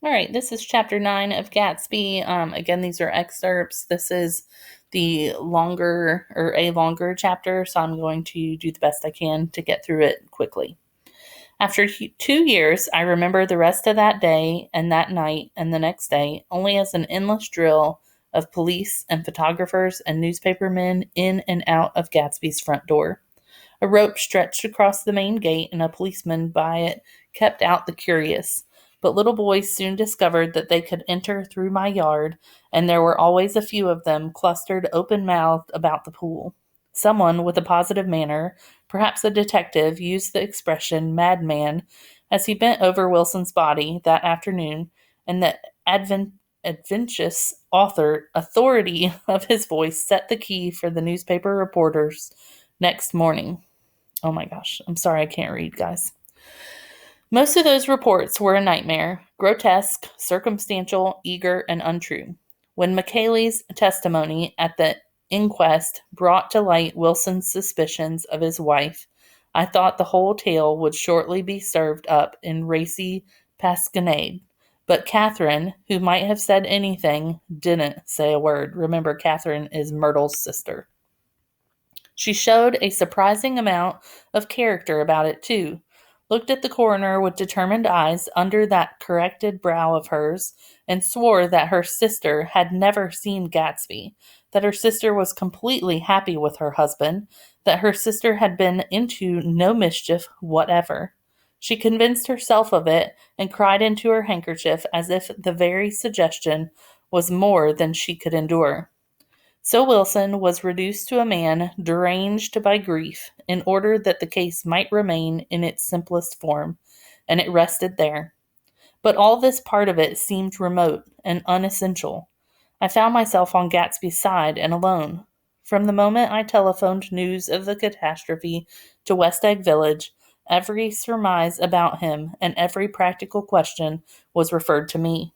All right, this is chapter 9 of Gatsby. Again, these are excerpts. This is the longer or a longer chapter, so I'm going to do the best I can to get through it quickly. After 2 years, I remember the rest of that day and that night and the next day only as an endless drill of police and photographers and newspapermen in and out of Gatsby's front door. A rope stretched across the main gate, and a policeman by it kept out the curious. But little boys soon discovered that they could enter through my yard, and there were always a few of them clustered open mouthed about the pool. Someone with a positive manner, perhaps a detective, used the expression madman as he bent over Wilson's body that afternoon, and the adventitious authority of his voice set the key for the newspaper reporters next morning. Oh my gosh, I'm sorry I can't read, guys. Most of those reports were a nightmare, grotesque, circumstantial, eager, and untrue. When McKaylee's testimony at the inquest brought to light Wilson's suspicions of his wife, I thought the whole tale would shortly be served up in racy pasquinade. But Catherine, who might have said anything, didn't say a word. Remember, Catherine is Myrtle's sister. She showed a surprising amount of character about it, too. Looked at the coroner with determined eyes under that corrected brow of hers, and swore that her sister had never seen Gatsby, that her sister was completely happy with her husband, that her sister had been into no mischief whatever. She convinced herself of it and cried into her handkerchief as if the very suggestion was more than she could endure. So Wilson was reduced to a man deranged by grief in order that the case might remain in its simplest form, and it rested there. But all this part of it seemed remote and unessential. I found myself on Gatsby's side and alone. From the moment I telephoned news of the catastrophe to West Egg Village, every surmise about him and every practical question was referred to me.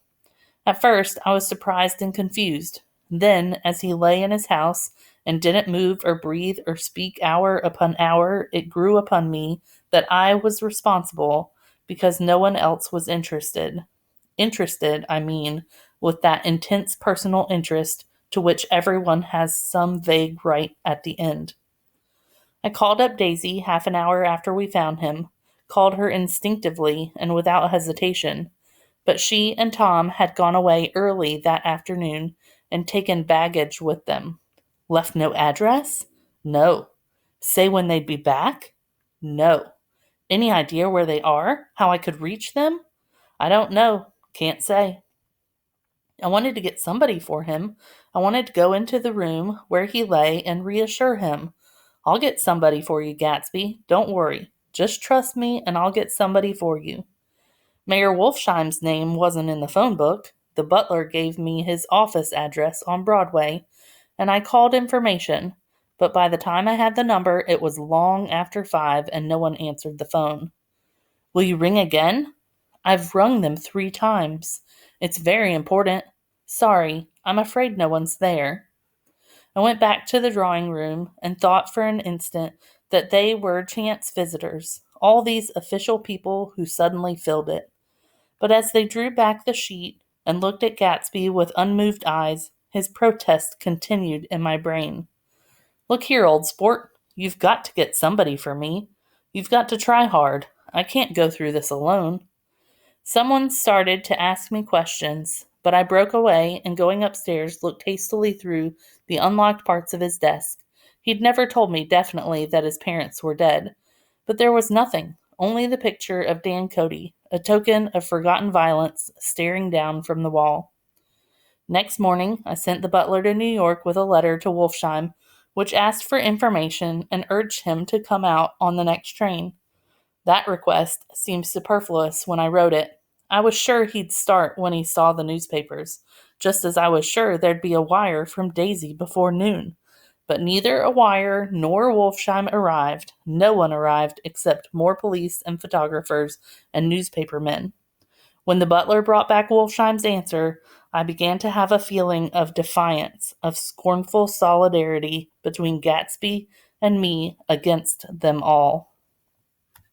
At first, I was surprised and confused. Then, as he lay in his house and didn't move or breathe or speak hour upon hour, it grew upon me that I was responsible because no one else was interested. Interested, I mean, with that intense personal interest to which everyone has some vague right at the end. I called up Daisy half an hour after we found him, called her instinctively and without hesitation. But she and Tom had gone away early that afternoon and taken baggage with them. Left no address? No. Say when they'd be back? No. Any idea where they are? How I could reach them? I don't know. Can't say. I wanted to get somebody for him. I wanted to go into the room where he lay and reassure him. I'll get somebody for you, Gatsby. Don't worry. Just trust me and I'll get somebody for you. Mayor Wolfsheim's name wasn't in the phone book. The butler gave me his office address on Broadway, and I called information. But by the time I had the number, it was long after 5 and no one answered the phone. Will you ring again? I've rung them 3 times. It's very important. Sorry, I'm afraid no one's there. I went back to the drawing room and thought for an instant that they were chance visitors, all these official people who suddenly filled it. But as they drew back the sheet and looked at Gatsby with unmoved eyes, his protest continued in my brain. Look here, old sport. You've got to get somebody for me. You've got to try hard. I can't go through this alone. Someone started to ask me questions, but I broke away and going upstairs looked hastily through the unlocked parts of his desk. He'd never told me definitely that his parents were dead, but there was nothing, only the picture of Dan Cody, a token of forgotten violence staring down from the wall. Next morning, I sent the butler to New York with a letter to Wolfsheim, which asked for information and urged him to come out on the next train. That request seemed superfluous when I wrote it. I was sure he'd start when he saw the newspapers, just as I was sure there'd be a wire from Daisy before noon. But neither a wire nor Wolfsheim arrived. No one arrived except more police and photographers and newspaper men. When the butler brought back Wolfsheim's answer, I began to have a feeling of defiance, of scornful solidarity between Gatsby and me against them all.